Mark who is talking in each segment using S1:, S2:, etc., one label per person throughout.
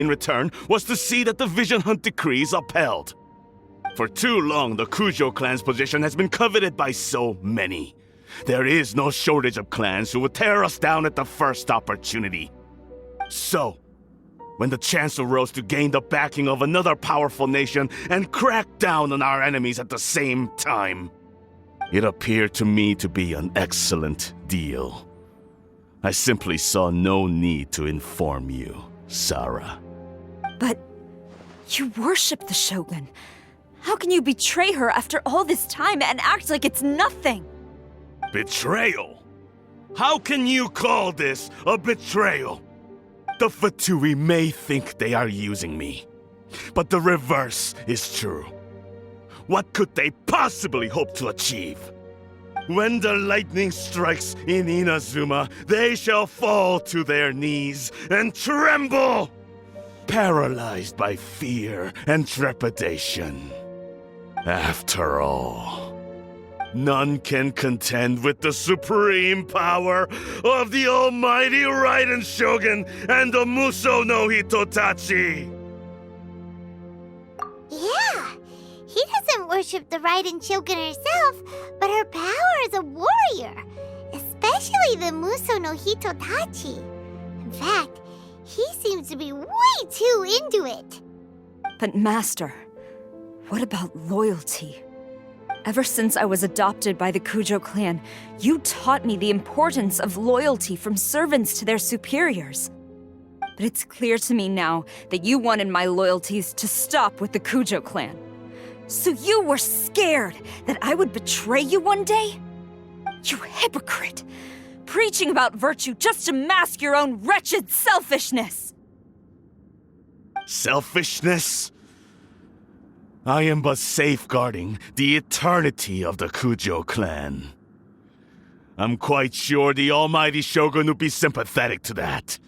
S1: in return was to see that the Vision Hunt decree is upheld. For too long, the Kujo clan's position has been coveted by so many. There is no shortage of clans who would tear us down at the first opportunity. So, when the chance arose to gain the backing of another powerful nation and crack down on our enemies at the same time, it appeared to me to be an excellent deal. I simply saw no need to inform you, Sarah.
S2: But you worship the Shogun. How can you betray her after all this time and act like it's nothing?
S1: Betrayal? How can you call this a betrayal? The Fatui may think they are using me, but the reverse is true. What could they possibly hope to achieve? When the lightning strikes in Inazuma, they shall fall to their knees and tremble, paralyzed by fear and trepidation. After all, none can contend with the supreme power of the almighty Raiden Shogun and the Muso no Hitotachi!
S3: Yeah, he doesn't worship the Raiden Shogun herself, but her power as a warrior, especially the Muso no Hitotachi. In fact, he seems to be way too into it.
S2: But Master, what about loyalty? Ever since I was adopted by the Kujo clan, you taught me the importance of loyalty from servants to their superiors. But it's clear to me now that you wanted my loyalties to stop with the Kujo clan. So you were scared that I would betray you one day? You hypocrite! Preaching about virtue just to mask your own wretched selfishness!
S1: Selfishness? I am but safeguarding the eternity of the Kujo clan. I'm quite sure the almighty Shogun would be sympathetic to that,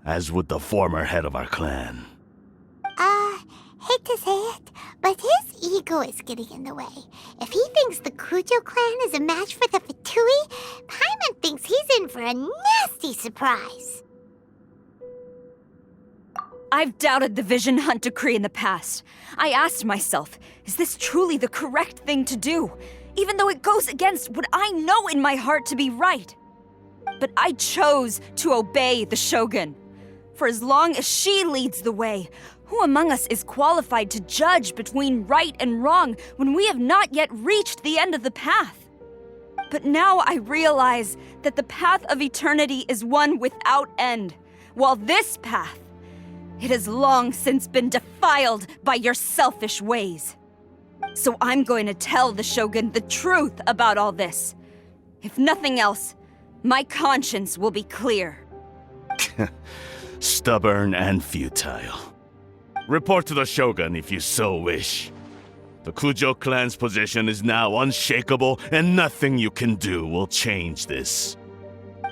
S1: as would the former head of our clan.
S3: Hate to say it, but his ego is getting in the way. If he thinks the Kujo clan is a match for the Fatui, Paimon thinks he's in for a nasty surprise.
S2: I've doubted the Vision Hunt decree in the past. I asked myself, is this truly the correct thing to do? Even though it goes against what I know in my heart to be right. But I chose to obey the Shogun. For as long as she leads the way, who among us is qualified to judge between right and wrong when we have not yet reached the end of the path? But now I realize that the path of eternity is one without end, while this path, it has long since been defiled by your selfish ways. So I'm going to tell the Shogun the truth about all this. If nothing else, my conscience will be clear.
S1: Stubborn and futile. Report to the Shogun if you so wish. The Kujo clan's position is now unshakable, and nothing you can do will change this.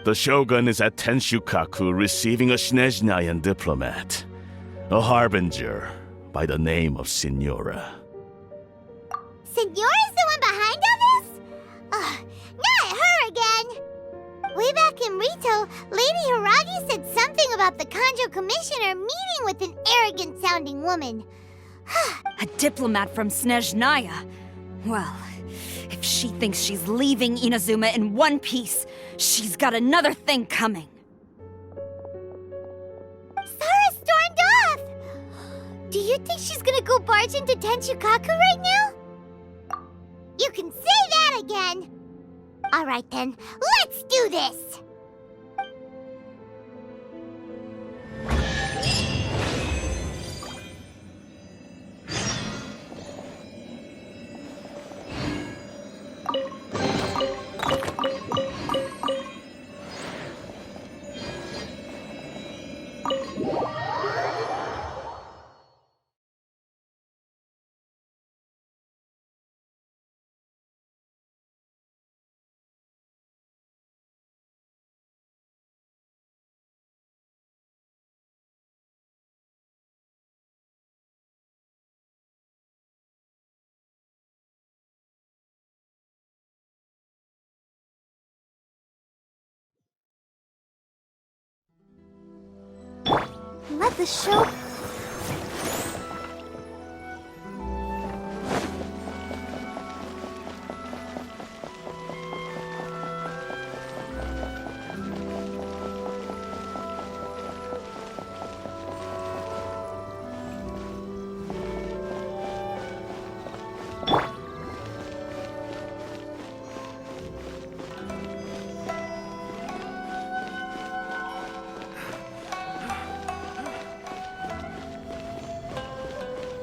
S1: The Shogun is at Tenshukaku receiving a Snezhnayan diplomat, a harbinger by the name of Signora.
S3: Signora's the one behind all this? Not her again! Way back in Rito, Lady Hiragi said something about the Kanjo Commissioner meeting with an arrogant-sounding woman.
S2: A diplomat from Snezhnaya? Well, if she thinks she's leaving Inazuma in one piece, she's got another thing coming.
S3: Sarah stormed off! Do you think she's gonna go barge into Tenshukaku right now? You can say that again! Alright then, let's do this! the show.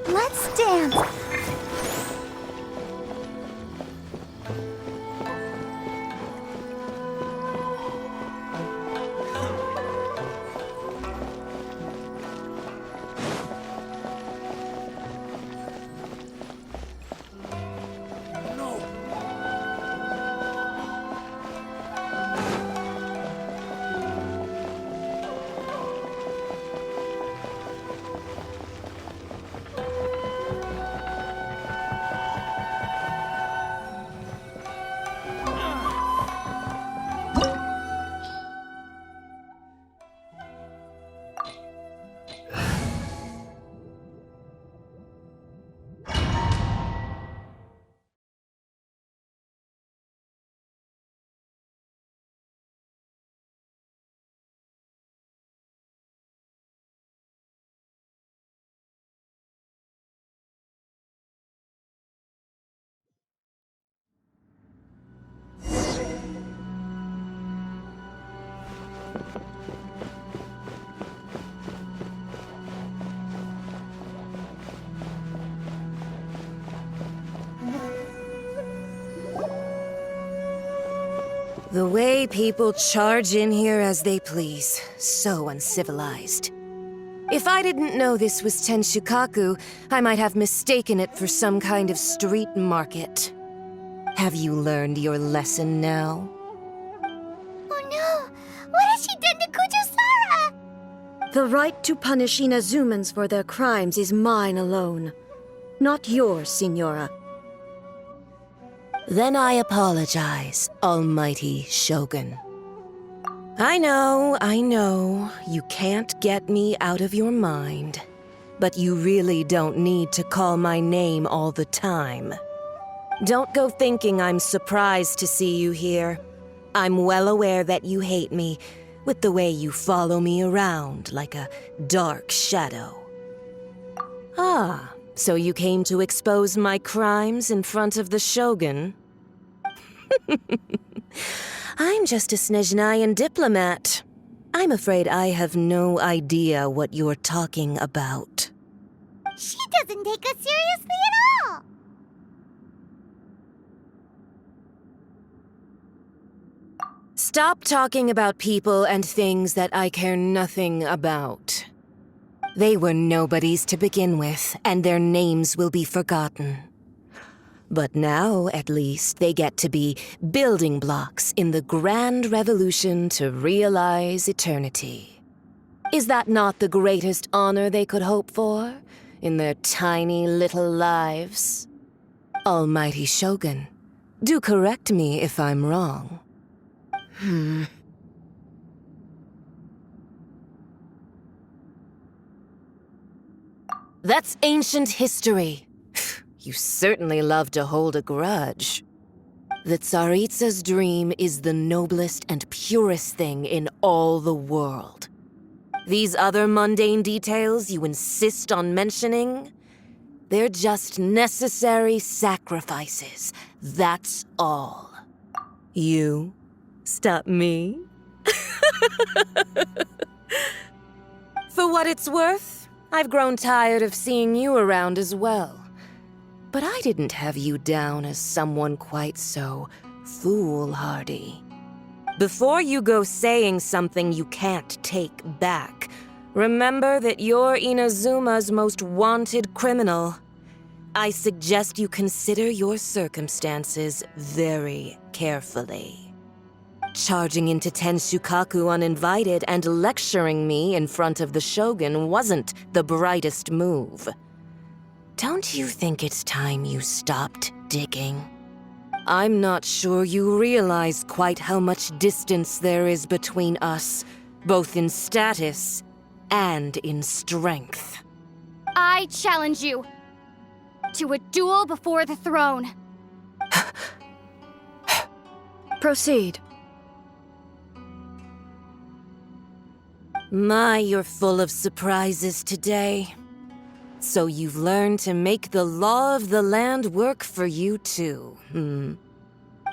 S3: Let's dance.
S4: The way people charge in here as they please. So uncivilized. If I didn't know this was Tenshukaku, I might have mistaken it for some kind of street market. Have you learned your lesson now?
S3: Oh no! What has she done to Kujusara?
S5: The right to punish Inazumans for their crimes is mine alone. Not yours, Signora.
S4: Then I apologize, Almighty Shogun. I know, you can't get me out of your mind. But you really don't need to call my name all the time. Don't go thinking I'm surprised to see you here. I'm well aware that you hate me, with the way you follow me around like a dark shadow. Ah, so you came to expose my crimes in front of the Shogun? I'm just a Snezhnayan diplomat. I'm afraid I have no idea what you're talking about.
S3: She doesn't take us seriously at all!
S4: Stop talking about people and things that I care nothing about. They were nobodies to begin with, and their names will be forgotten. But now, at least, they get to be building blocks in the grand revolution to realize eternity. Is that not the greatest honor they could hope for in their tiny little lives? Almighty Shogun, do correct me if I'm wrong. That's ancient history. You certainly love to hold a grudge. The Tsaritsa's dream is the noblest and purest thing in all the world. These other mundane details you insist on mentioning, they're just necessary sacrifices. That's all. You stop me? For what it's worth, I've grown tired of seeing you around as well. But I didn't have you down as someone quite so foolhardy. Before you go saying something you can't take back, remember that you're Inazuma's most wanted criminal. I suggest you consider your circumstances very carefully. Charging into Tenshukaku uninvited and lecturing me in front of the Shogun wasn't the brightest move. Don't you think it's time you stopped digging? I'm not sure you realize quite how much distance there is between us, both in status and in strength.
S6: I challenge you to a duel before the throne.
S5: Proceed.
S4: My, you're full of surprises today. So you've learned to make the law of the land work for you too,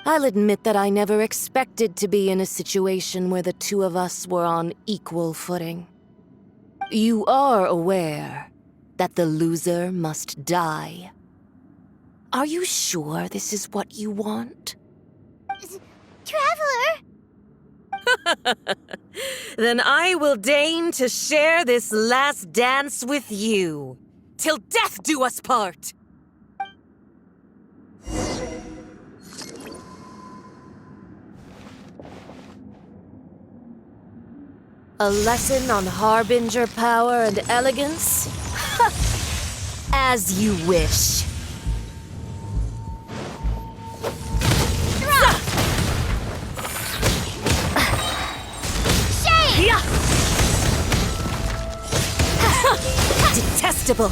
S4: I'll admit that I never expected to be in a situation where the two of us were on equal footing. You are aware that the loser must die. Are you sure this is what you want?
S3: Traveler!
S4: Then I will deign to share this last dance with you. Till death do us part! A lesson on harbinger power and elegance? As you wish. Detestable!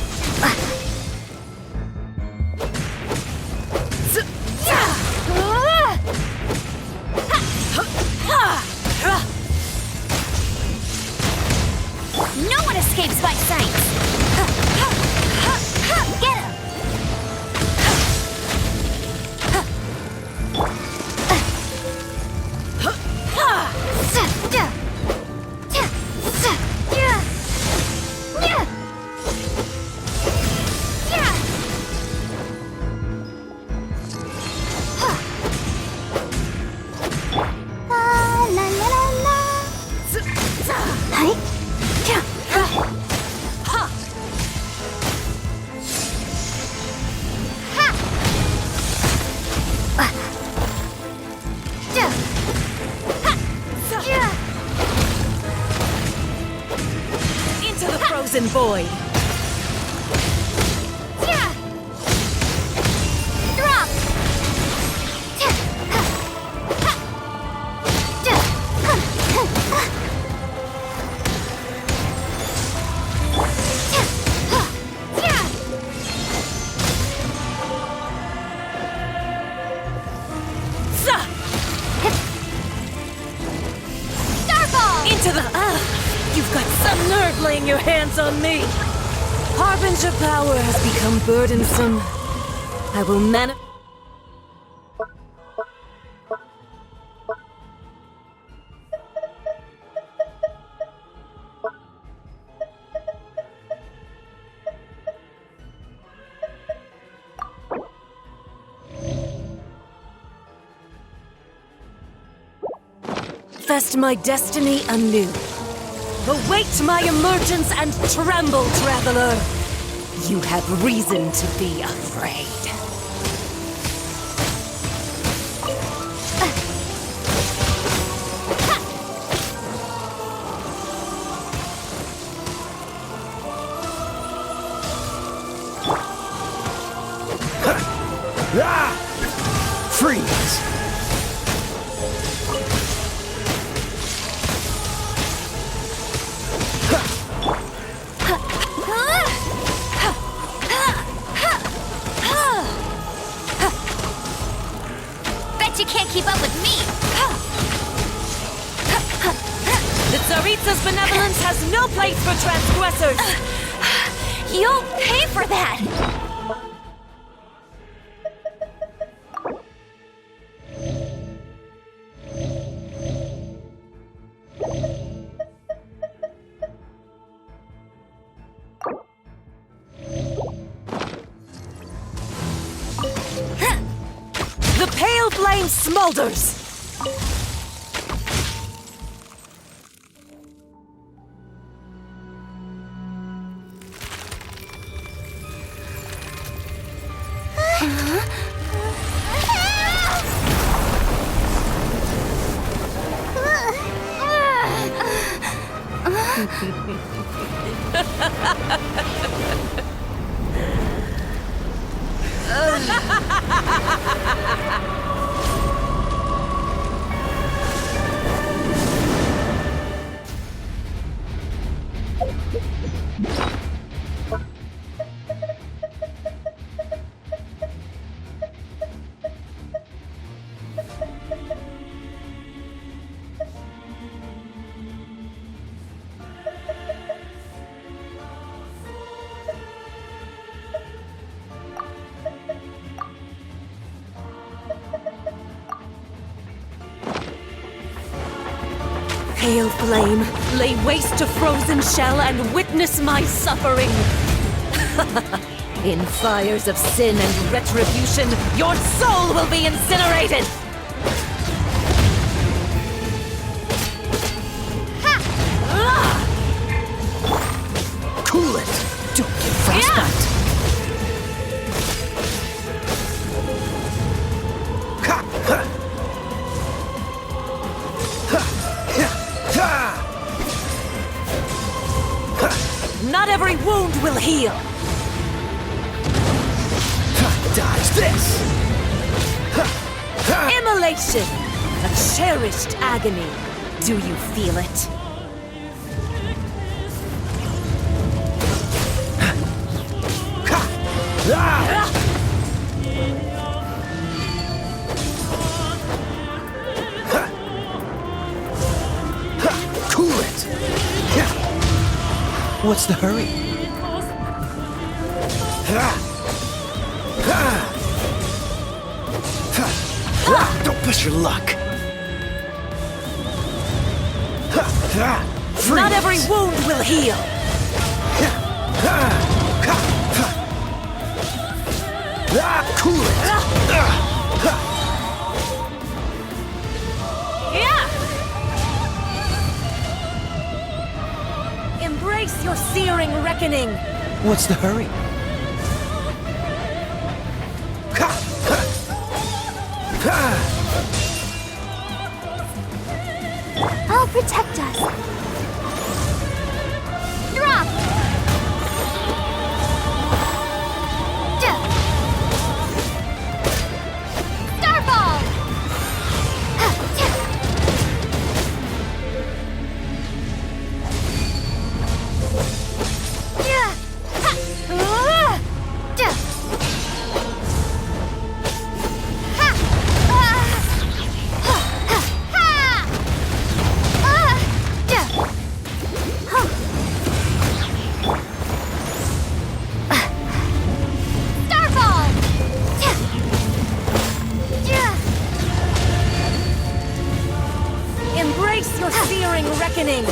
S6: No one escapes my sight! Get him!
S4: Into the frozen void!
S6: Drop! Starfall!
S4: Into the... You've got some nerve laying your hands on me! Harbinger power has become burdensome. I will manifest my destiny anew. Await my emergence and tremble, traveler! You have reason to be afraid.
S1: Freeze!
S6: Bet you can't keep up with me!
S4: The Tsaritsa's benevolence has no place for transgressors!
S6: You'll pay for that!
S4: The pale flame smolders! pale flame, lay waste to frozen shell, and witness my suffering. In fires of sin and retribution, your soul will be incinerated!
S7: Cool it! Don't get frostbite! Ha! Ha! Ha! Ha!
S4: Not every wound will heal!
S7: Dodge this!
S4: Immolation! A cherished agony. Do you feel it?
S7: Cool it! What's the hurry? Don't push your luck!
S4: Not every wound will heal!
S7: Cool it!
S4: Embrace your searing reckoning!
S7: What's the hurry?
S3: I'll protect us. Drop! Starfall!
S4: Embrace your searing reckoning!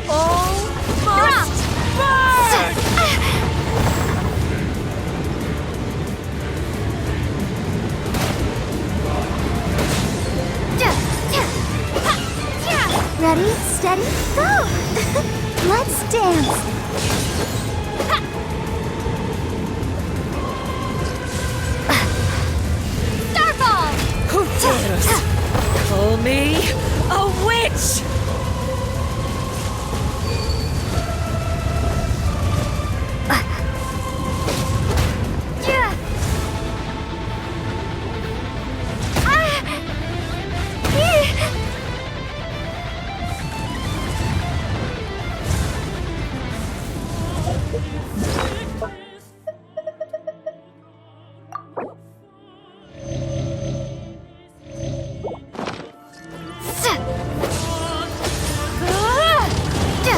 S4: Almost burn!
S3: Ready, steady, go! Let's dance! Starfall!
S4: Who dares call me a witch?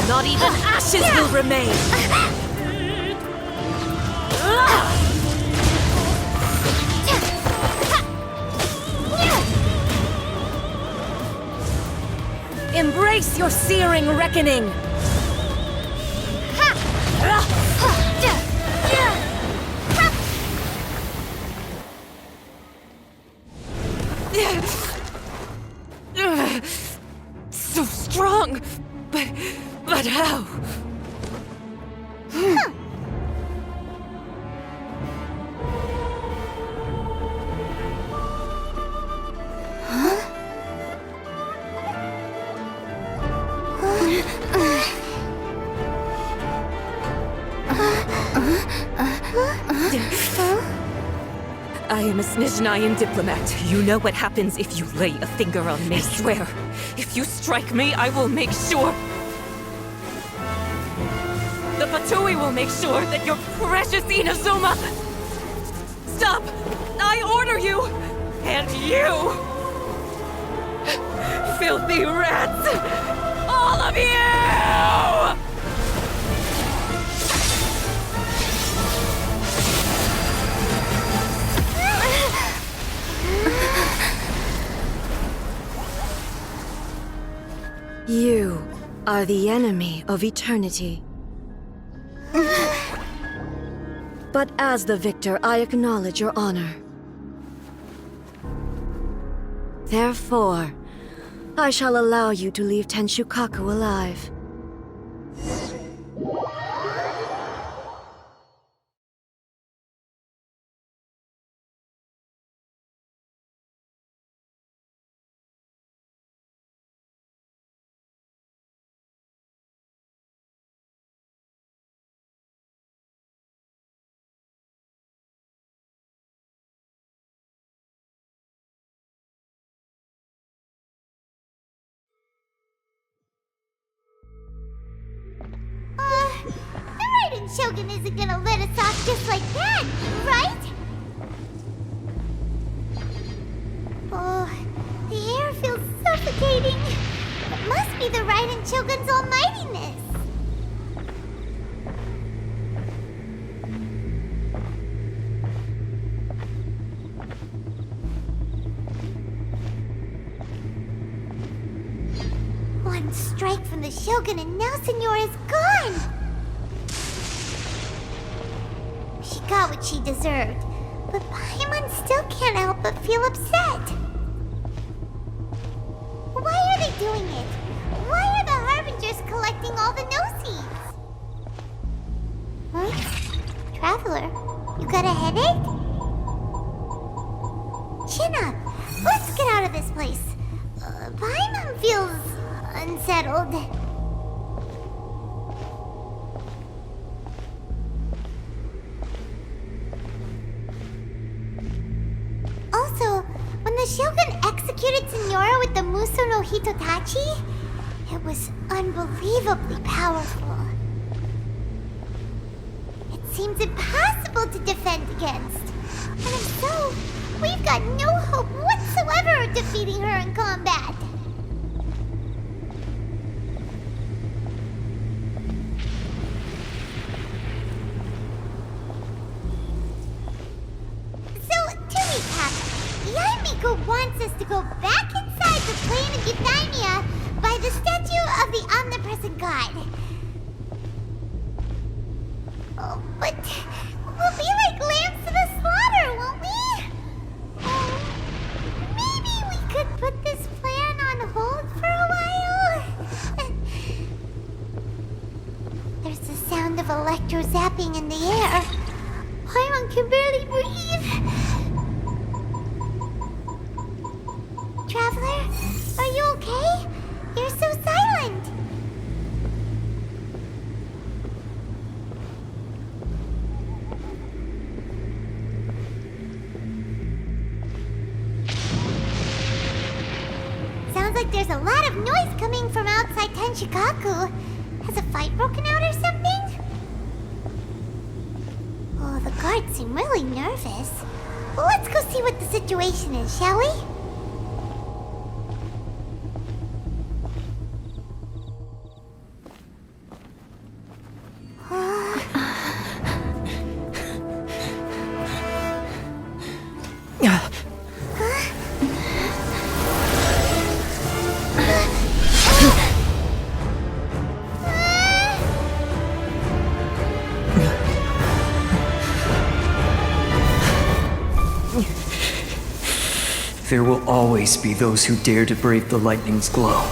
S4: Not even ashes will remain! Embrace your searing reckoning! So strong, but how? I am a Snezhnayan diplomat. You know what happens if you lay a finger on me. I swear, if you strike me, I will make sure... The Fatui will make sure that your precious Inazuma... Stop! I order you! And you! Filthy rats! All of you!
S5: You are the enemy of eternity. But as the victor, I acknowledge your honor. Therefore, I shall allow you to leave Tenshukaku alive.
S3: The Raiden Shogun isn't gonna let us off just like that, right? Oh, the air feels suffocating. It must be the Raiden Shogun's almightiness. One strike from the Shogun and now Senora is gone! She got what she deserved, but Paimon still can't help but feel upset. Why are they doing it? Why are the Harbingers collecting all the no-seeds? Huh? Traveler, you got a headache? Chin up! Let's get out of this place. Paimon feels unsettled. Also, when the Shogun executed Senora with the Muso no Hitotachi, it was unbelievably powerful. It seems impossible to defend against. And if so, we've got no hope whatsoever of defeating her in combat. Yaimiko wants us to go back inside the plane of Euthymia by the statue of the Omnipresent God. Oh, but we'll be like lambs to the slaughter, won't we? Oh, maybe we could put this plan on hold for a while? There's the sound of electro zapping in the air. Paimon can barely breathe. Traveler, are you okay? You're so silent. Sounds like there's a lot of noise coming from outside Tenshukaku. Has a fight broken out or something? Oh, the guards seem really nervous. Well, let's go see what the situation is, shall we?
S7: There will always be those who dare to brave the lightning's glow.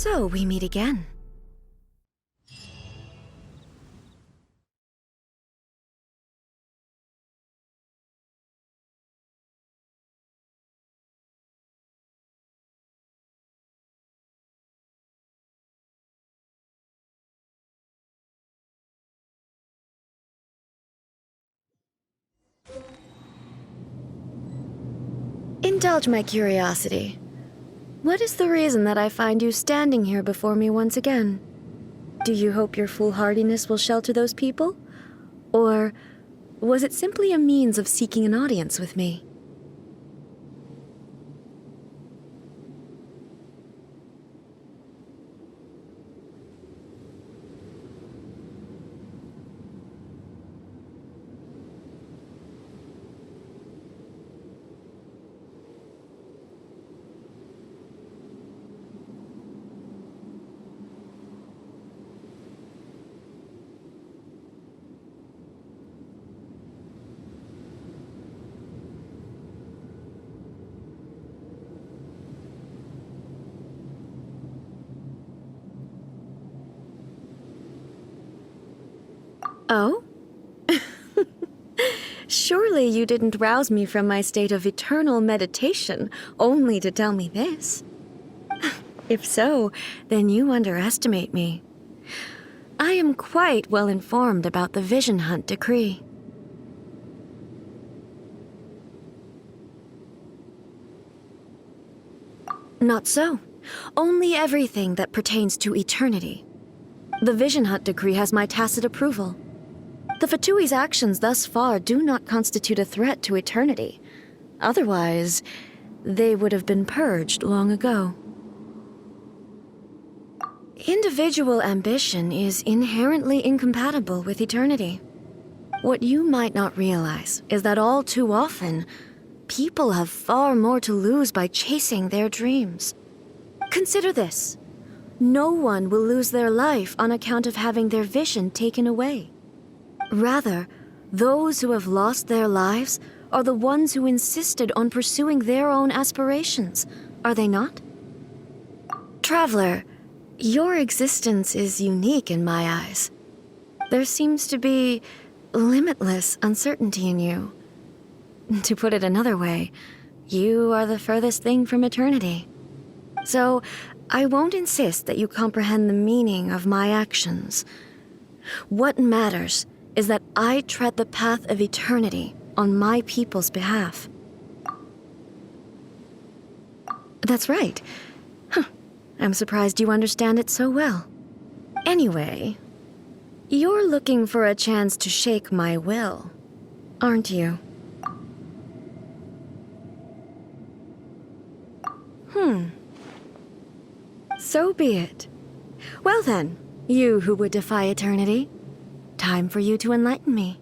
S5: So we meet again. Indulge my curiosity. What is the reason that I find you standing here before me once again? Do you hope your foolhardiness will shelter those people? Or was it simply a means of seeking an audience with me? Oh? Surely you didn't rouse me from my state of eternal meditation only to tell me this. If so, then you underestimate me. I am quite well informed about the Vision Hunt decree. Not so. Only everything that pertains to eternity. The Vision Hunt decree has my tacit approval. The Fatui's actions thus far do not constitute a threat to eternity. Otherwise, they would have been purged long ago. Individual ambition is inherently incompatible with eternity. What you might not realize is that all too often, people have far more to lose by chasing their dreams. Consider this. No one will lose their life on account of having their vision taken away. Rather, those who have lost their lives are the ones who insisted on pursuing their own aspirations, are they not? Traveler, your existence is unique in my eyes. There seems to be limitless uncertainty in you. To put it another way, you are the furthest thing from eternity. So, I won't insist that you comprehend the meaning of my actions. What matters is that I tread the path of eternity on my people's behalf. That's right. I'm surprised you understand it so well. Anyway, you're looking for a chance to shake my will, aren't you? So be it. Well then, you who would defy eternity, time for you to enlighten me.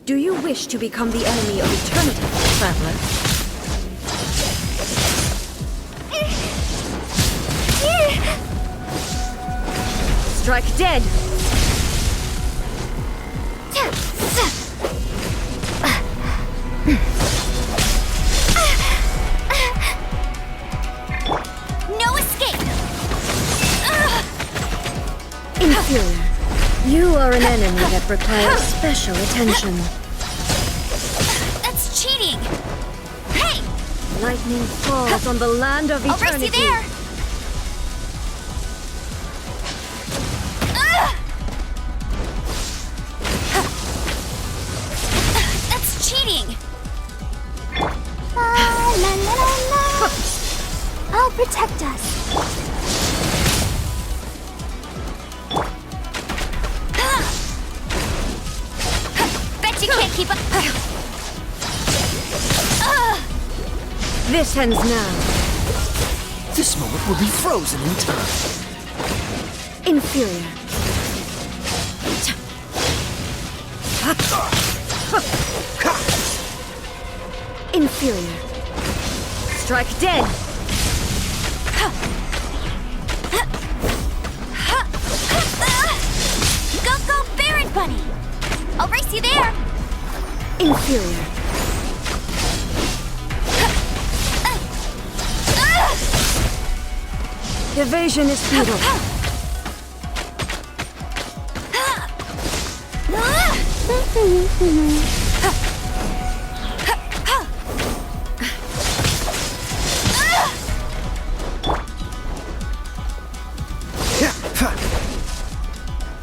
S5: Do you wish to become the enemy of eternity, traveler? Strike dead!
S6: No escape!
S5: Inferior, you are an enemy that requires special attention.
S6: That's cheating! Hey!
S5: Lightning falls on the land of
S6: I'll
S5: eternity.
S6: race you there! That's cheating!
S3: La la la la la. I'll protect us.
S6: Bet you can't keep up.
S5: This ends now.
S8: This moment will be frozen in time.
S5: Inferior. Inferior. Strike dead.
S6: race you there!
S5: Inferior. Evasion is futile.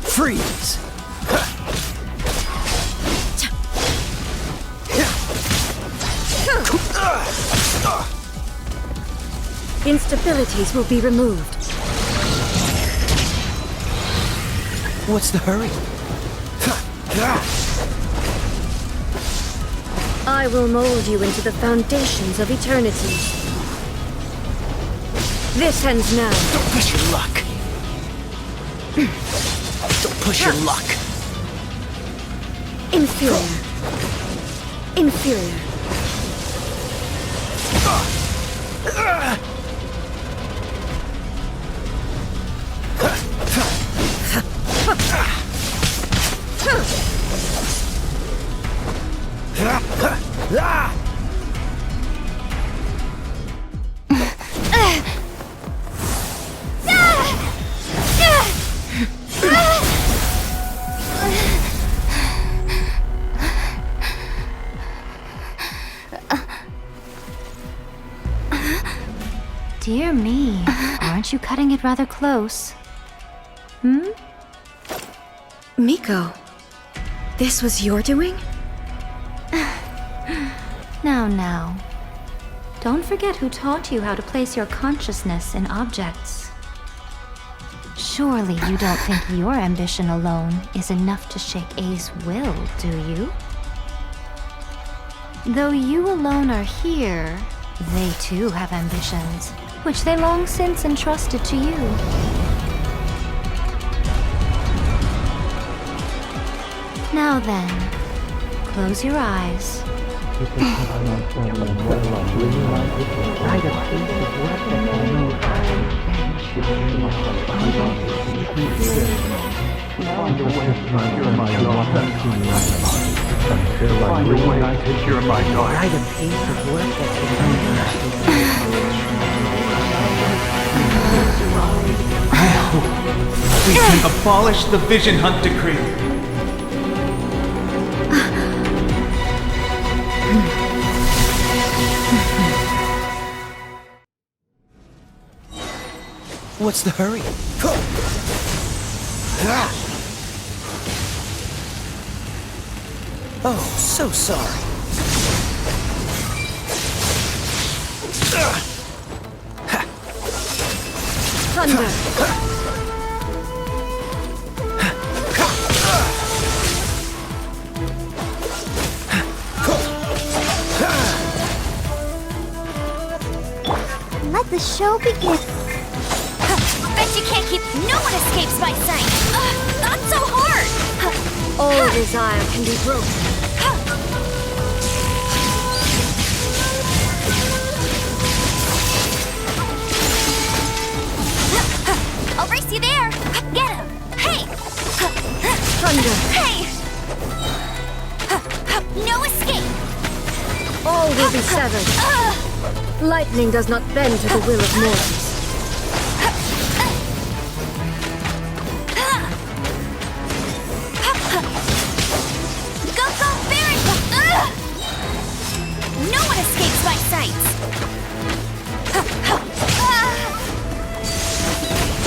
S8: Freeze!
S5: Instabilities will be removed.
S8: What's the hurry?
S5: I will mold you into the foundations of eternity. This ends now.
S8: Don't push your luck. Don't push your luck.
S5: Inferior. Inferior.
S6: Dear me, aren't you cutting it rather close?
S5: Miko, this was your doing?
S6: Now. Don't forget who taught you how to place your consciousness in objects. Surely you don't think your ambition alone is enough to shake A's will, do you? Though you alone are here, they too have ambitions, which they long since entrusted to you. Now then, close your eyes.
S9: We can abolish the Vision Hunt Decree.
S8: What's the hurry? Oh, so sorry.
S5: Thunder.
S3: Let the show begin.
S6: Bet you can't keep. No one escapes my sight. Not so hard.
S5: All desire can be broken.
S6: I'll race you there. Get him. Hey.
S5: Thunder.
S6: Hey. No escape.
S5: All will be severed. Lightning does not bend to the will of mortals.
S6: Go, Baron! No one escapes my sights.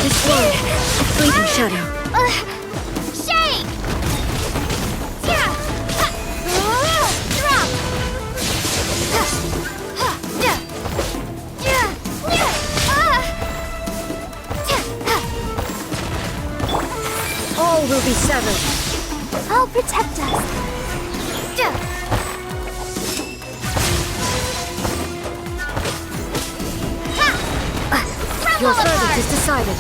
S5: This way, a fleeting shadow.
S6: Shake! Yeah! Drop!
S5: All will be severed.
S3: I'll protect us.
S5: Your verdict is decided.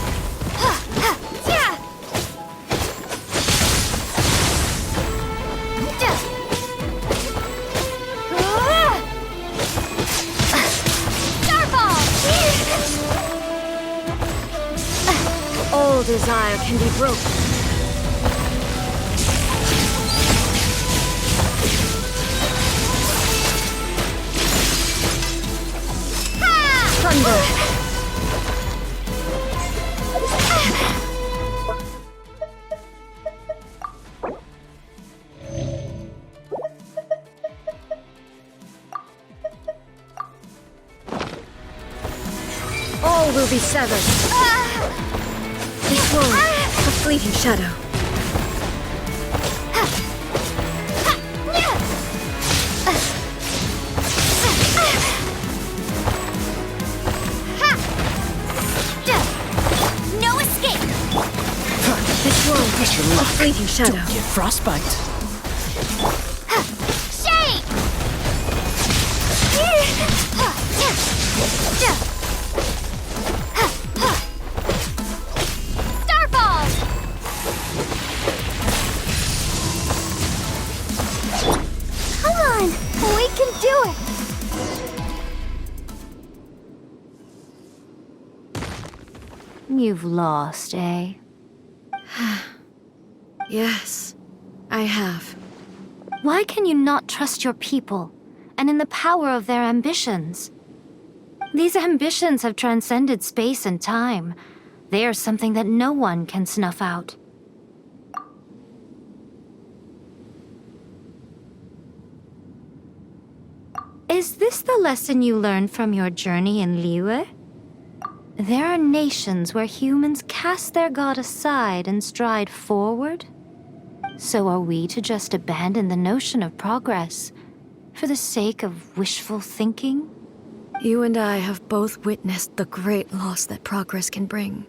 S5: All desire can be broken. will be severed. This world, a fleeting shadow.
S3: No escape!
S5: This world, a fleeting shadow.
S8: Don't get frostbite.
S3: Shade! Starball! Come on, we can do it!
S6: You've lost, eh?
S5: Yes, I have.
S6: Why can you not trust your people, and in the power of their ambitions? These ambitions have transcended space and time. They are something that no one can snuff out. Is this the lesson you learned from your journey in Liyue? There are nations where humans cast their god aside and stride forward. So are we to just abandon the notion of progress for the sake of wishful thinking?
S5: You and I have both witnessed the great loss that progress can bring.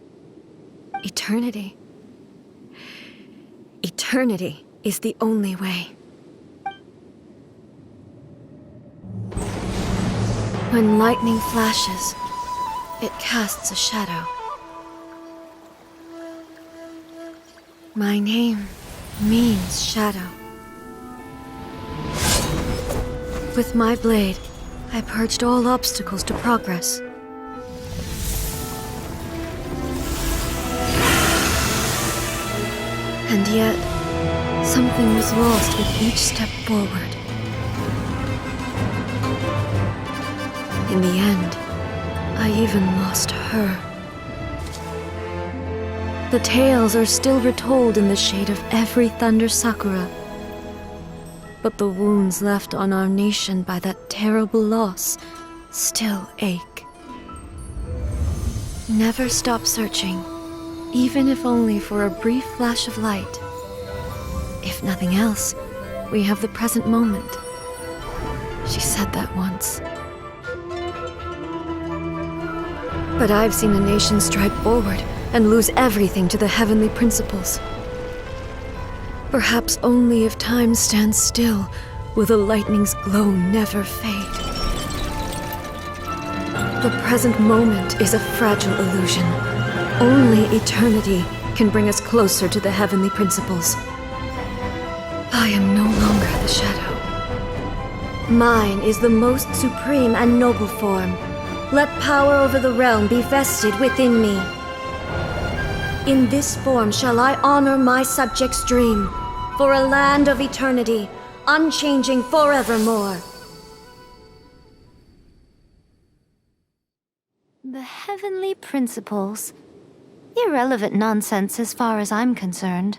S5: Eternity. Eternity is the only way. When lightning flashes, it casts a shadow. My name means shadow. With my blade, I purged all obstacles to progress. And yet, something was lost with each step forward. In the end, I even lost her. The tales are still retold in the shade of every Thunder Sakura. But the wounds left on our nation by that terrible loss still ache. Never stop searching, even if only for a brief flash of light. If nothing else, we have the present moment. She said that once. But I've seen a nation stride forward and lose everything to the heavenly principles. Perhaps only if time stands still will the lightning's glow never fade. The present moment is a fragile illusion. Only eternity can bring us closer to the heavenly principles. I am no longer the shadow. Mine is the most supreme and noble form. Let power over the realm be vested within me. In this form shall I honor my subjects' dream, for a land of eternity, unchanging forevermore.
S6: The heavenly principles. Irrelevant nonsense as far as I'm concerned.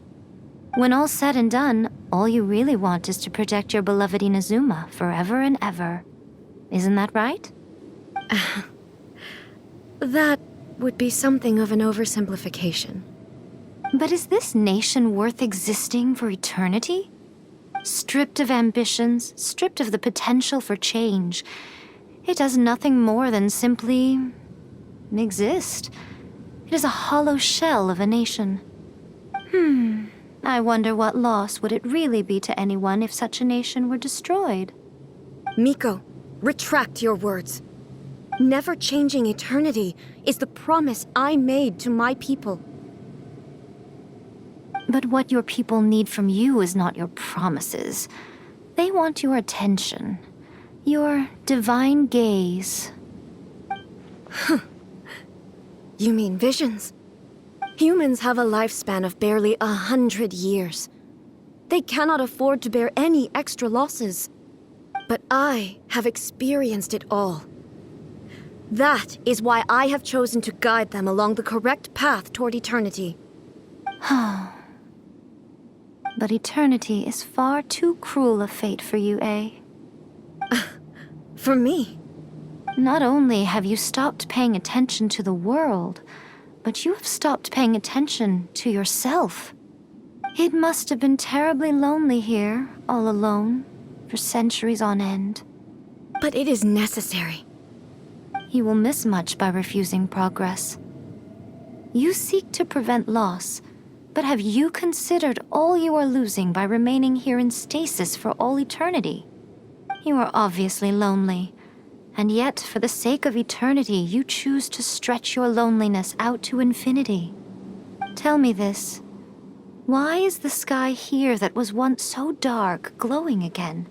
S6: When all's said and done, all you really want is to protect your beloved Inazuma forever and ever. Isn't that right?
S5: That would be something of an oversimplification.
S6: But is this nation worth existing for eternity? Stripped of ambitions, stripped of the potential for change, it does nothing more than simply exist. It is a hollow shell of a nation. I wonder what loss would it really be to anyone if such a nation were destroyed?
S5: Miko, retract your words. Never changing eternity is the promise I made to my people.
S6: But what your people need from you is not your promises. They want your attention. Your divine gaze.
S5: You mean visions? Humans have a lifespan of barely 100 years. They cannot afford to bear any extra losses. But I have experienced it all. That is why I have chosen to guide them along the correct path toward eternity.
S6: But eternity is far too cruel a fate for you, eh?
S5: For me?
S6: Not only have you stopped paying attention to the world, but you have stopped paying attention to yourself. It must have been terribly lonely here, all alone, for centuries on end.
S5: But it is necessary.
S6: You will miss much by refusing progress. You seek to prevent loss, but have you considered all you are losing by remaining here in stasis for all eternity? You are obviously lonely, and yet for the sake of eternity you choose to stretch your loneliness out to infinity. Tell me this. Why is the sky here that was once so dark glowing again?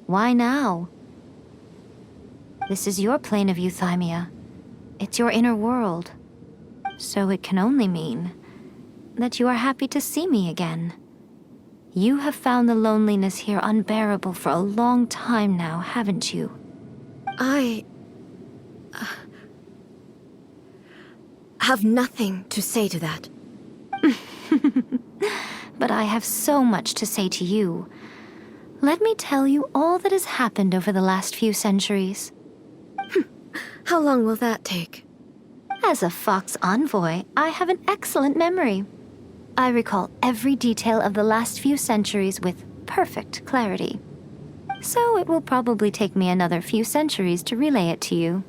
S6: Why now? This is your plane of euthymia. It's your inner world. So it can only mean that you are happy to see me again. You have found the loneliness here unbearable for a long time now, haven't you?
S5: I have nothing to say to that.
S6: But I have so much to say to you. Let me tell you all that has happened over the last few centuries.
S5: How long will that take?
S6: As a Fox envoy, I have an excellent memory. I recall every detail of the last few centuries with perfect clarity. So it will probably take me another few centuries to relay it to you.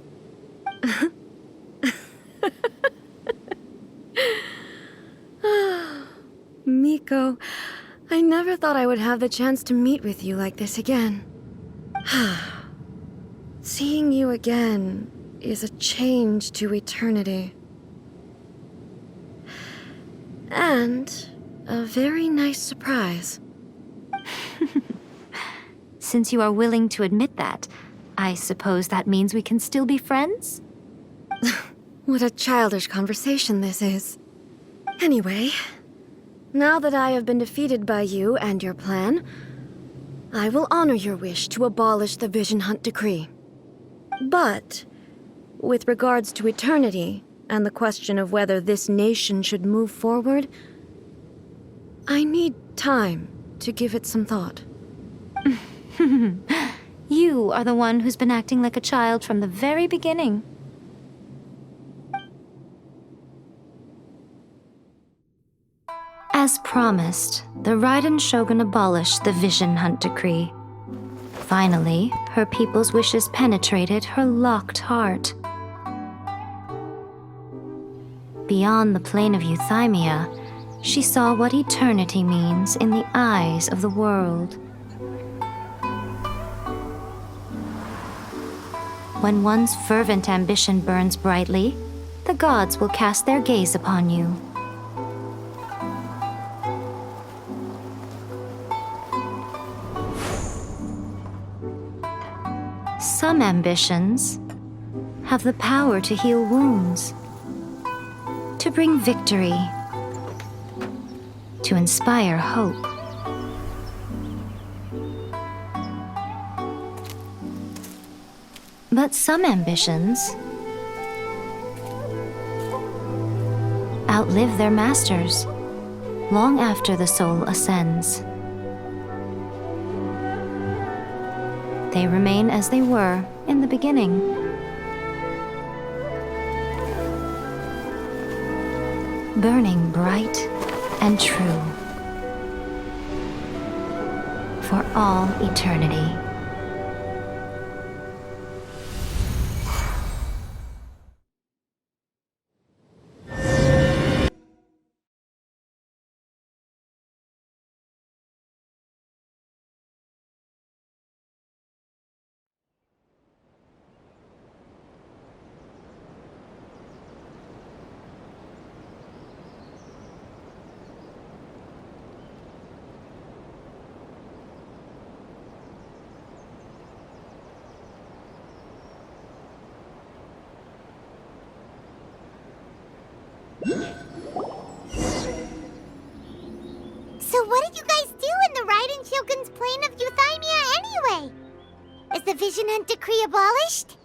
S5: Miko, I never thought I would have the chance to meet with you like this again. Seeing you again is a change to eternity. And a very nice surprise.
S6: Since you are willing to admit that, I suppose that means we can still be friends?
S5: What a childish conversation this is. Anyway, now that I have been defeated by you and your plan, I will honor your wish to abolish the Vision Hunt Decree. But, with regards to eternity and the question of whether this nation should move forward, I need time to give it some thought.
S6: You are the one who's been acting like a child from the very beginning. As promised, the Raiden Shogun abolished the Vision Hunt Decree. Finally, her people's wishes penetrated her locked heart. Beyond the plane of euthymia, she saw what eternity means in the eyes of the world. When one's fervent ambition burns brightly, the gods will cast their gaze upon you. Some ambitions have the power to heal wounds, to bring victory, to inspire hope. But some ambitions outlive their masters long after the soul ascends. They remain as they were in the beginning. Burning bright and true for all eternity.
S3: So what did you guys do in the Raiden Shogun's plane of euthymia anyway? Is the Vision Hunt Decree abolished?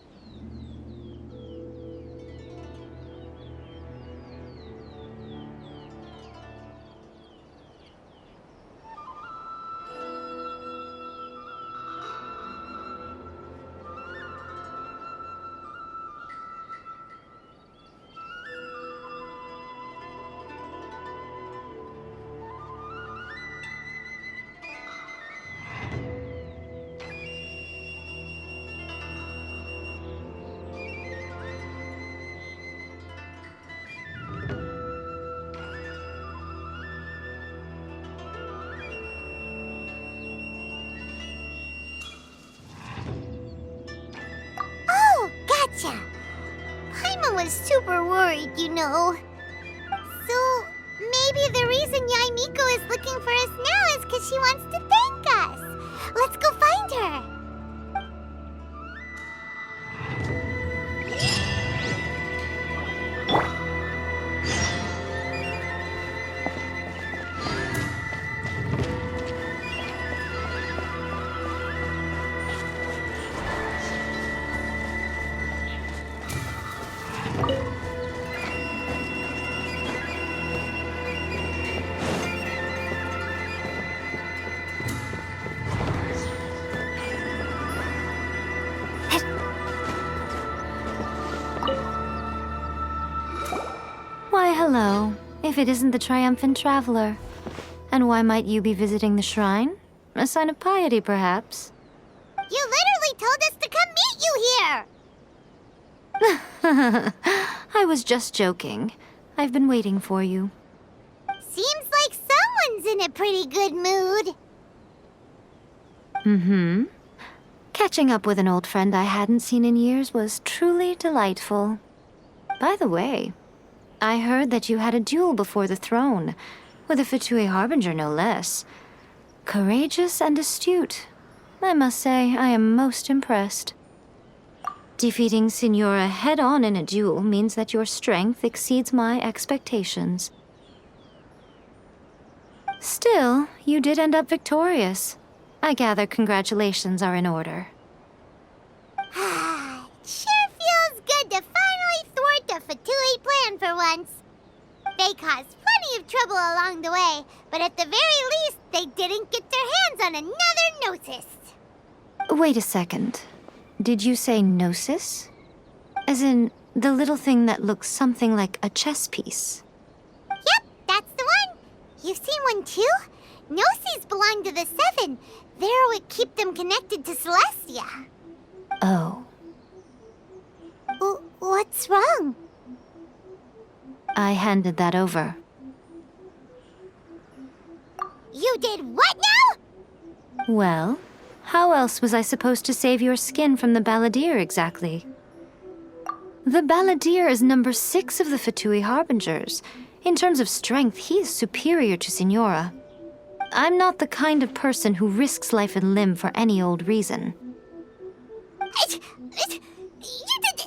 S3: Paimon was super worried, you know. So, maybe the reason Yaimiko is looking for us now is because she wants to thank us. Let's go find her.
S6: Why, hello. If it isn't the triumphant traveler. And why might you be visiting the shrine? A sign of piety, perhaps?
S3: You literally told us to come meet you here!
S6: I was just joking. I've been waiting for you.
S3: Seems like someone's in a pretty good mood.
S6: Mm-hmm. Catching up with an old friend I hadn't seen in years was truly delightful. By the way, I heard that you had a duel before the throne, with a Fatui Harbinger no less. Courageous and astute. I must say, I am most impressed. Defeating Signora head-on in a duel means that your strength exceeds my expectations. Still, you did end up victorious. I gather congratulations are in order.
S3: Sure feels good to finally thwart the Fatui plan for once. They caused plenty of trouble along the way, but at the very least, they didn't get their hands on another Gnosis.
S6: Wait a second. Did you say Gnosis? As in, the little thing that looks something like a chess piece?
S3: Yep, that's the one. You've seen one too? Gnosis belong to the Seven. They're what keep them connected to Celestia.
S6: Oh.
S3: What's wrong?
S6: I handed that over.
S3: You did what now?
S6: Well, how else was I supposed to save your skin from the Balladeer exactly? The Balladeer is number 6 of the Fatui Harbingers. In terms of strength, he is superior to Signora. I'm not the kind of person who risks life and limb for any old reason.
S3: You did...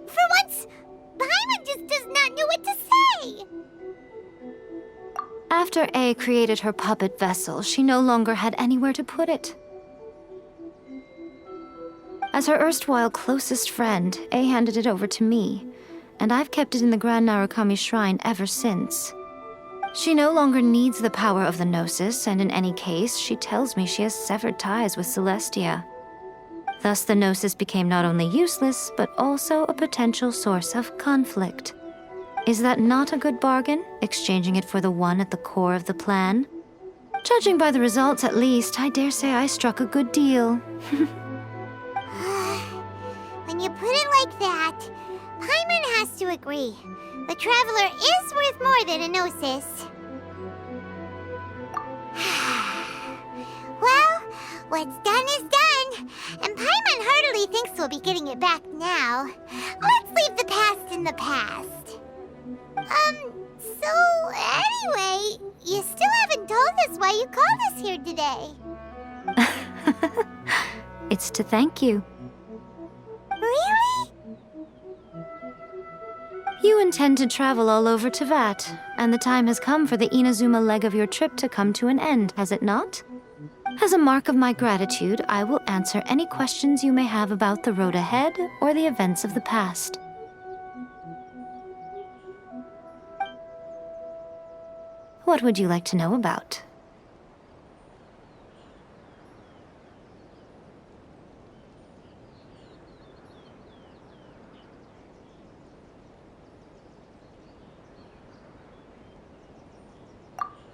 S3: for once, Paimon just does not know what to say.
S6: After A created her puppet vessel, she no longer had anywhere to put it. As her erstwhile closest friend, A handed it over to me, and I've kept it in the Grand Narukami Shrine ever since. She no longer needs the power of the Gnosis, and in any case, she tells me she has severed ties with Celestia. Thus, the Gnosis became not only useless, but also a potential source of conflict. Is that not a good bargain, exchanging it for the one at the core of the plan? Judging by the results, at least, I dare say I struck a good deal.
S3: When you put it like that, Paimon has to agree. The Traveler is worth more than a Gnosis. Well, what's done is done, and Paimon heartily thinks we'll be getting it back now. Let's leave the past in the past. So anyway, you still haven't told us why you called us here today.
S6: It's to thank you.
S3: Really?
S6: You intend to travel all over Teyvat, and the time has come for the Inazuma leg of your trip to come to an end, has it not? As a mark of my gratitude, I will answer any questions you may have about the road ahead or the events of the past. What would you like to know about?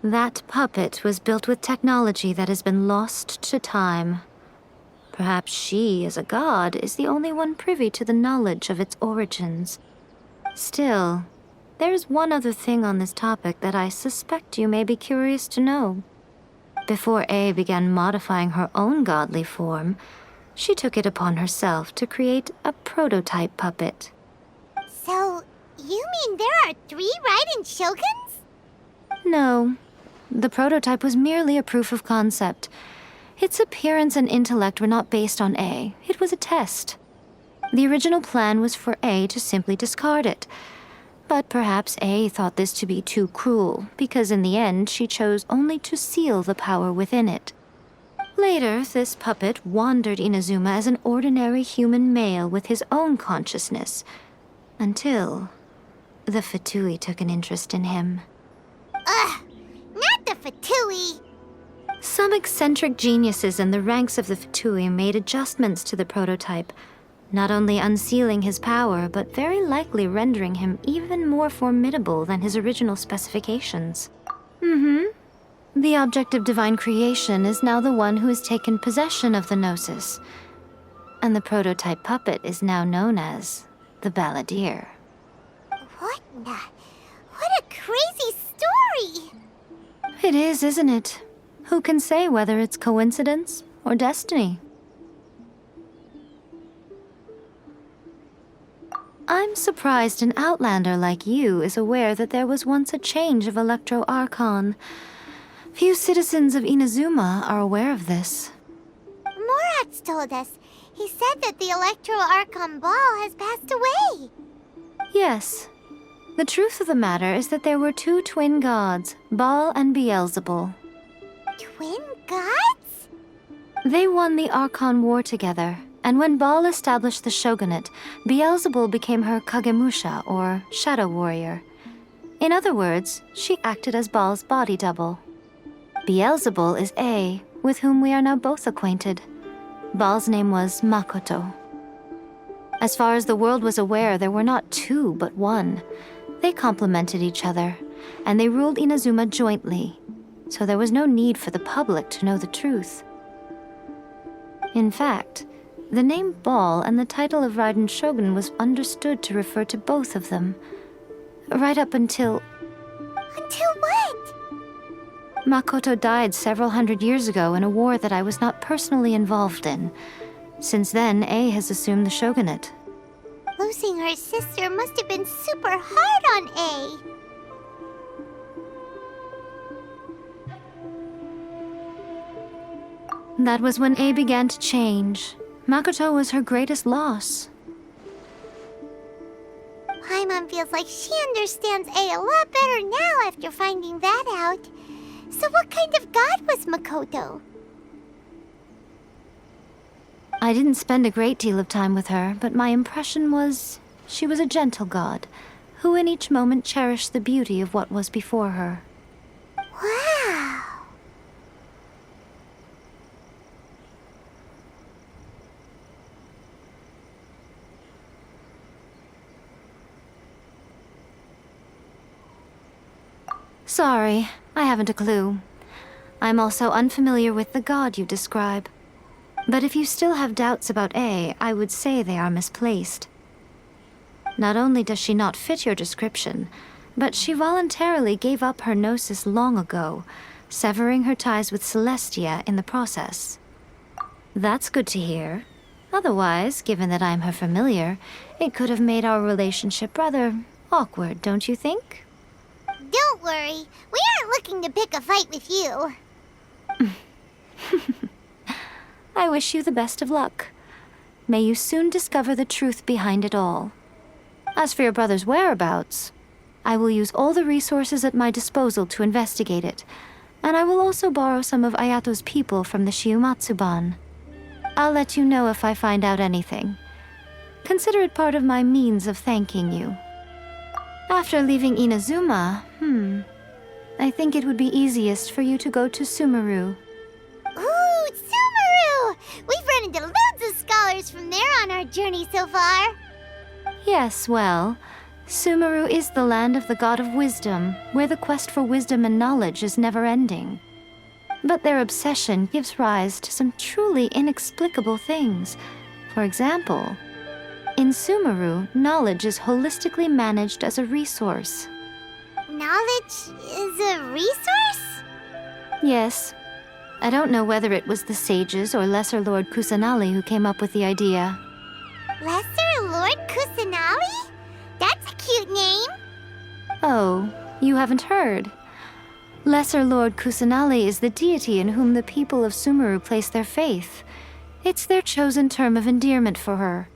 S6: That puppet was built with technology that has been lost to time. Perhaps she, as a god, is the only one privy to the knowledge of its origins. Still, there's one other thing on this topic that I suspect you may be curious to know. Before A began modifying her own godly form, She took it upon herself to create a prototype puppet.
S3: So, you mean there are 3 Raiden Shoguns?
S6: No, the prototype was merely a proof of concept. Its appearance and intellect were not based on A. It was a test. The original plan was for A to simply discard it. But perhaps A thought this to be too cruel, because in the end she chose only to seal the power within it. Later, this puppet wandered Inazuma as an ordinary human male with his own consciousness, until the Fatui took an interest in him.
S3: Ugh! Not the Fatui!
S6: Some eccentric geniuses in the ranks of the Fatui made adjustments to the prototype, not only unsealing his power, but very likely rendering him even more formidable than his original specifications. The object of divine creation is now the one who has taken possession of the Gnosis, and the prototype puppet is now known as the Balladeer.
S3: What a crazy story!
S6: It is, isn't it? Who can say whether it's coincidence or destiny? I'm surprised an outlander like you is aware that there was once a change of Electro Archon. Few citizens of Inazuma are aware of this.
S3: Morat's told us. He said that the Electro Archon Ball has passed away.
S6: Yes. The truth of the matter is that there were 2 twin gods, Baal and Beelzebul.
S3: Twin gods?
S6: They won the Archon War together, and when Baal established the shogunate, Beelzebul became her Kagemusha, or shadow warrior. In other words, she acted as Baal's body double. Beelzebul is A, with whom we are now both acquainted. Baal's name was Makoto. As far as the world was aware, there were not 2, but 1. They complemented each other, and they ruled Inazuma jointly, so there was no need for the public to know the truth. In fact, the name Baal and the title of Raiden Shogun was understood to refer to both of them, right up until...
S3: Until what?
S6: Makoto died several hundred years ago in a war that I was not personally involved in. Since then, A has assumed the shogunate.
S3: Losing her sister must have been super hard on A.
S6: That was when A began to change. Makoto was her greatest loss.
S3: Paimon feels like she understands A lot better now after finding that out. So what kind of god was Makoto?
S6: I didn't spend a great deal of time with her, but my impression was she was a gentle god, who in each moment cherished the beauty of what was before her.
S3: Wow!
S6: Sorry, I haven't a clue. I'm also unfamiliar with the god you describe. But if you still have doubts about A, I would say they are misplaced. Not only does she not fit your description, but she voluntarily gave up her gnosis long ago, severing her ties with Celestia in the process. That's good to hear. Otherwise, given that I'm her familiar, it could have made our relationship rather awkward, don't you think?
S3: Don't worry, we aren't looking to pick a fight with you.
S6: I wish you the best of luck. May you soon discover the truth behind it all. As for your brother's whereabouts, I will use all the resources at my disposal to investigate it, and I will also borrow some of Ayato's people from the Shiumatsuban. I'll let you know if I find out anything. Consider it part of my means of thanking you. After leaving Inazuma, I think it would be easiest for you to go to Sumeru.
S3: Ooh, Sumeru! We've run into loads of scholars from there on our journey so far.
S6: Yes, well, Sumeru is the land of the god of wisdom, where the quest for wisdom and knowledge is never-ending. But their obsession gives rise to some truly inexplicable things. For example, in Sumeru, knowledge is holistically managed as a resource.
S3: Knowledge is a resource?
S6: Yes. I don't know whether it was the sages or Lesser Lord Kusanali who came up with the idea.
S3: Lesser Lord Kusanali? That's a cute name.
S6: Oh, you haven't heard. Lesser Lord Kusanali is the deity in whom the people of Sumeru place their faith. It's their chosen term of endearment for her.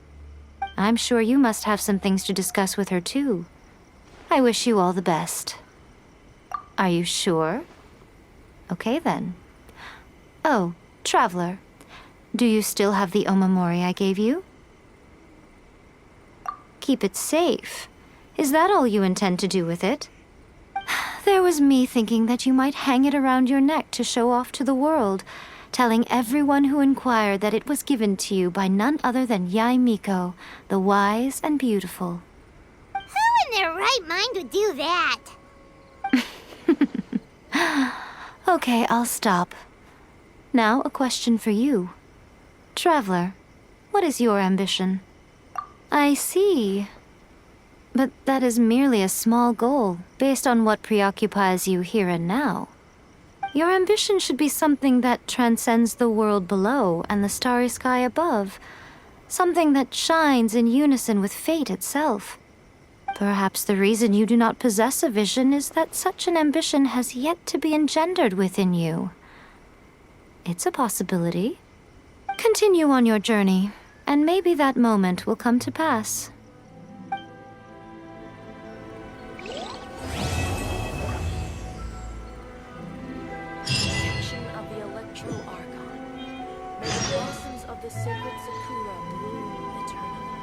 S6: I'm sure you must have some things to discuss with her, too. I wish you all the best. Are you sure? Okay, then. Oh, Traveler, do you still have the omamori I gave you? Keep it safe. Is that all you intend to do with it? There was me thinking that you might hang it around your neck to show off to the world, telling everyone who inquired that it was given to you by none other than Yae Miko, the wise and beautiful.
S3: Who in their right mind would do that?
S6: Okay, I'll stop. Now, a question for you. Traveler, what is your ambition? I see. But that is merely a small goal, based on what preoccupies you here and now. Your ambition should be something that transcends the world below and the starry sky above. Something that shines in unison with fate itself. Perhaps the reason you do not possess a vision is that such an ambition has yet to be engendered within you. It's a possibility. Continue on your journey, and maybe that moment will come to pass.
S5: Protection of the Electro Archon. May the blossoms of the sacred Sakura bloom eternally.